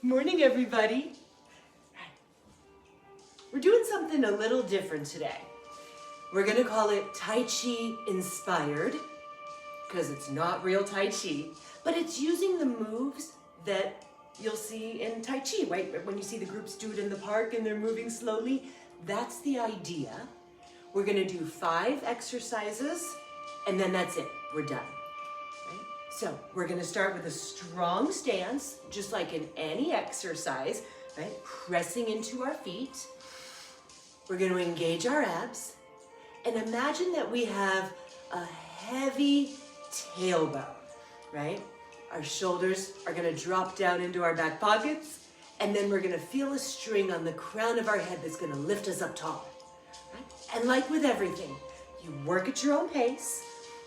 Morning, everybody. We're doing something a little different today. We're gonna call it Tai Chi inspired, because it's not real Tai Chi, but it's using the moves that you'll see in Tai Chi, right? When you see the groups do it in the park and they're moving slowly, that's the idea. We're gonna do 5 exercises, and then that's it, we're done. Right? So we're gonna start with a strong stance, just like in any exercise, right? Pressing into our feet. We're gonna engage our abs, and imagine that we have a heavy tailbone, right? Our shoulders are gonna drop down into our back pockets, and then we're gonna feel a string on the crown of our head that's gonna lift us up tall. Right? And like with everything, you work at your own pace,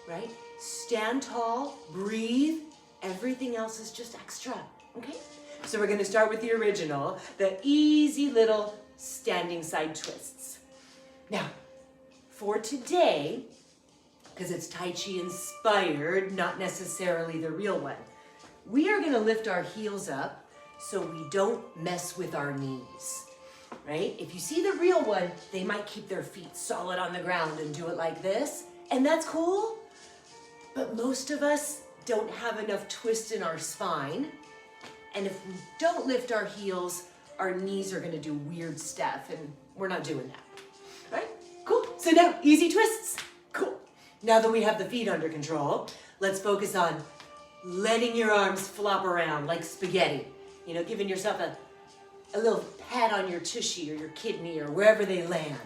right? Stand tall, breathe, everything else is just extra, okay? So we're gonna start with the original, the easy little standing side twists. Now, for today, because it's Tai Chi inspired, not necessarily the real one, we are gonna lift our heels up so we don't mess with our knees, right? If you see the real one, they might keep their feet solid on the ground and do it like this, and that's cool, but most of us don't have enough twist in our spine, and if we don't lift our heels, our knees are gonna do weird stuff, and we're not doing that, right? Cool, so now, easy twists, cool. Now that we have the feet under control, let's focus on letting your arms flop around like spaghetti. You know, giving yourself a little pat on your tushy or your kidney or wherever they land,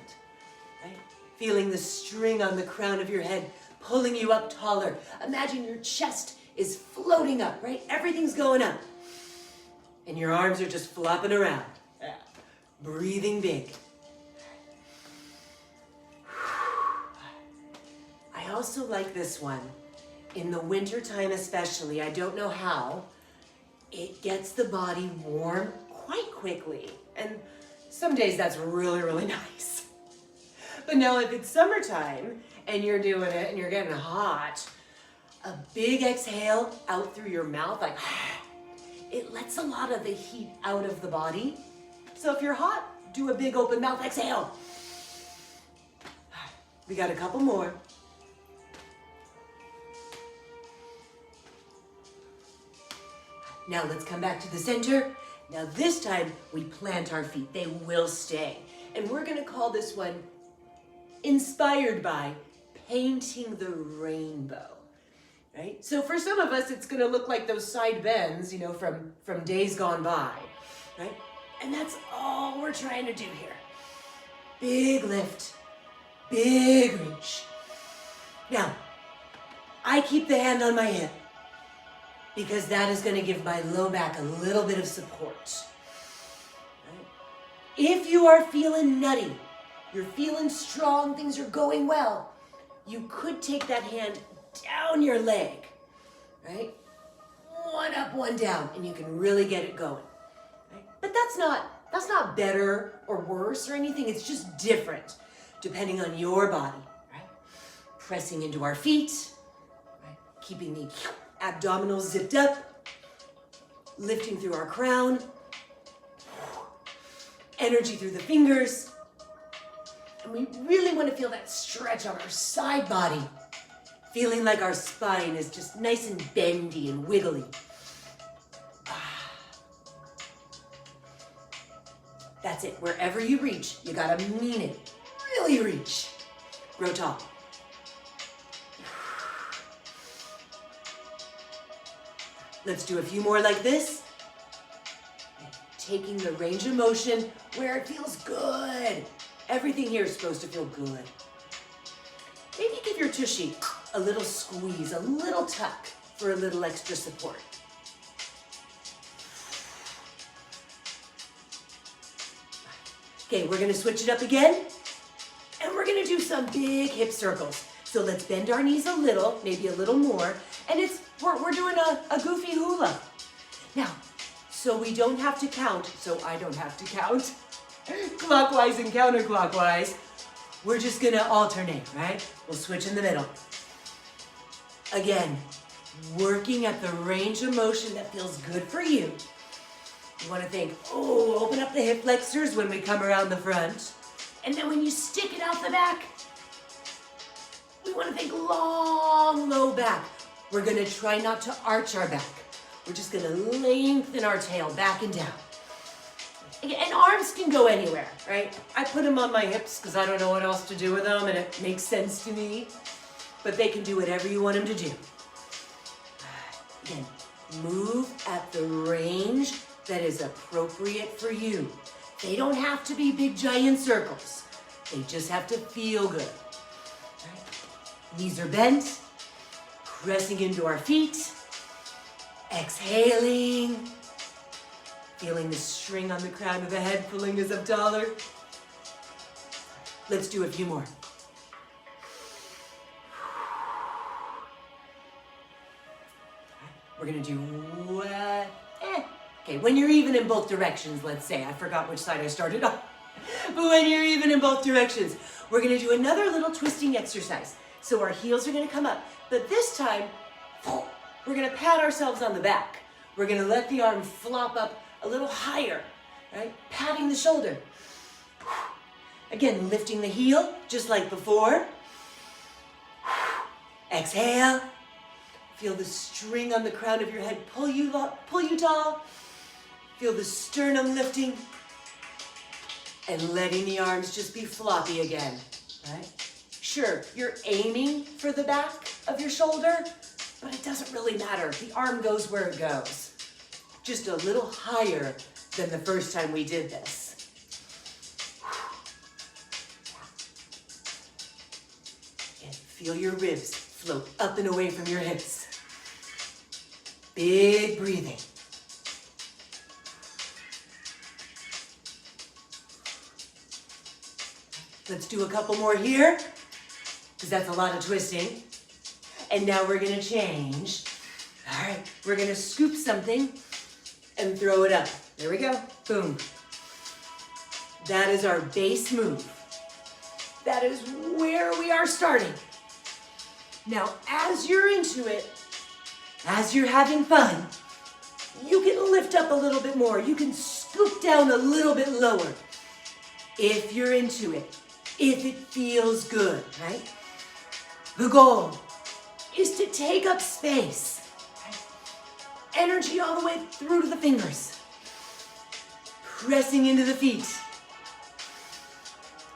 right? Feeling the string on the crown of your head pulling you up taller. Imagine your chest is floating up, right? Everything's going up. And your arms are just flopping around. Breathing big. I also like this one. In the winter time especially, I don't know how, it gets the body warm quite quickly. And some days that's really, really nice. But now if it's summertime and you're doing it and you're getting hot, a big exhale out through your mouth, like, it lets a lot of the heat out of the body. So if you're hot, do a big open mouth exhale. We got a couple more. Now let's come back to the center. Now this time we plant our feet. They will stay. And we're gonna call this one inspired by painting the rainbow, right? So for some of us, it's gonna look like those side bends, you know, from days gone by, right? And that's all we're trying to do here. Big lift, big reach. Now, I keep the hand on my hip, because that is gonna give my low back a little bit of support. Right? If you are feeling nutty, you're feeling strong, things are going well, you could take that hand down your leg, right? One up, one down, and you can really get it going. Right? But that's not better or worse or anything, it's just different, depending on your body, right? Pressing into our feet, right? Keeping the abdominals zipped up, lifting through our crown, energy through the fingers, and we really want to feel that stretch on our side body, feeling like our spine is just nice and bendy and wiggly. That's it, wherever you reach, you gotta mean it, really reach. Grow tall. Let's do a few more like this. Taking the range of motion where it feels good. Everything here is supposed to feel good. Maybe give your tushy a little squeeze, a little tuck for a little extra support. Okay, we're gonna switch it up again, and we're gonna do some big hip circles. So let's bend our knees a little, maybe a little more, and we're doing a goofy hula. Now, so we don't have to count, so I don't have to count, clockwise and counterclockwise, we're just gonna alternate, right? We'll switch in the middle. Again, working at the range of motion that feels good for you. You want to think, oh, open up the hip flexors when we come around the front. And then when you stick it out the back, we want to think long, low back. We're going to try not to arch our back. We're just going to lengthen our tail back and down. And arms can go anywhere, right? I put them on my hips because I don't know what else to do with them, and it makes sense to me. But they can do whatever you want them to do. Again, move at the range that is appropriate for you. They don't have to be big, giant circles. They just have to feel good. Right? Knees are bent, pressing into our feet, exhaling, feeling the string on the crown of the head pulling us up taller. Let's do a few more. We're gonna do what? Okay, when you're even in both directions, let's say. I forgot which side I started on. But when you're even in both directions, we're gonna do another little twisting exercise. So our heels are gonna come up, but this time, we're gonna pat ourselves on the back. We're gonna let the arm flop up a little higher, right? Patting the shoulder. Again, lifting the heel, just like before. Exhale. Feel the string on the crown of your head pull you tall. Feel the sternum lifting and letting the arms just be floppy again, right? Sure, you're aiming for the back of your shoulder, but it doesn't really matter. The arm goes where it goes. Just a little higher than the first time we did this. And feel your ribs float up and away from your hips. Big breathing. Let's do a couple more here, because that's a lot of twisting. And now we're gonna change. All right, we're gonna scoop something and throw it up. There we go, boom. That is our base move. That is where we are starting. Now, as you're into it, as you're having fun, you can lift up a little bit more. You can scoop down a little bit lower. If you're into it, if it feels good, right? The goal is to take up space. Energy all the way through to the fingers. Pressing into the feet.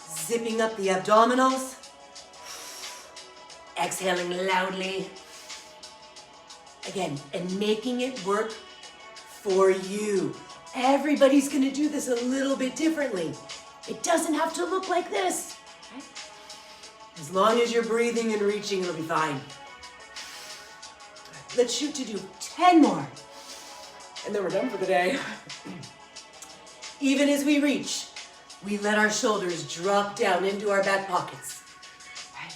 Zipping up the abdominals. Exhaling loudly. Again, and making it work for you. Everybody's gonna do this a little bit differently. It doesn't have to look like this. Right? As long as you're breathing and reaching, it'll be fine. Let's shoot to do 10 more. And then we're done for the day. Even as we reach, we let our shoulders drop down into our back pockets. Right?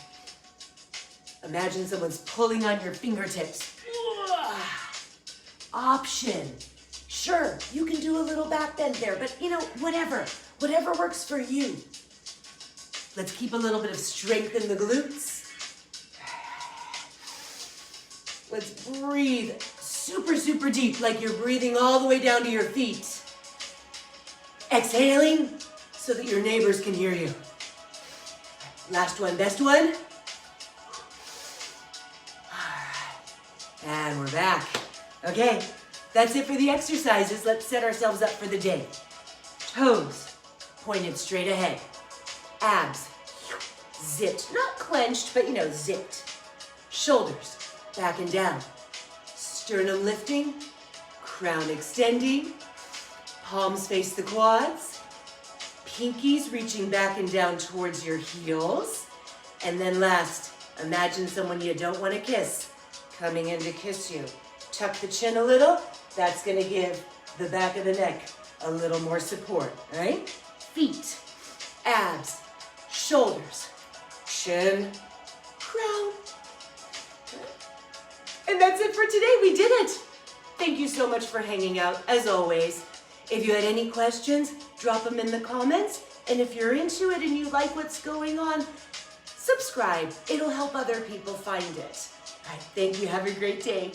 Imagine someone's pulling on your fingertips. Option. Sure, you can do a little back bend there, but whatever works for you. Let's keep a little bit of strength in the glutes. Let's breathe super, super deep, like you're breathing all the way down to your feet. Exhaling so that your neighbors can hear you. Last one, best one. And we're back. Okay, that's it for the exercises. Let's set ourselves up for the day. Toes pointed straight ahead. Abs zipped, not clenched, but zipped. Shoulders back and down. Sternum lifting, crown extending. Palms face the quads. Pinkies reaching back and down towards your heels. And then last, imagine someone you don't want to kiss coming in to kiss you. Tuck the chin a little. That's going to give the back of the neck a little more support, right? Feet, abs, shoulders, chin, crown. And that's it for today. We did it. Thank you so much for hanging out, as always. If you had any questions, drop them in the comments. And if you're into it and you like what's going on, subscribe. It'll help other people find it. All right, thank you. Have a great day.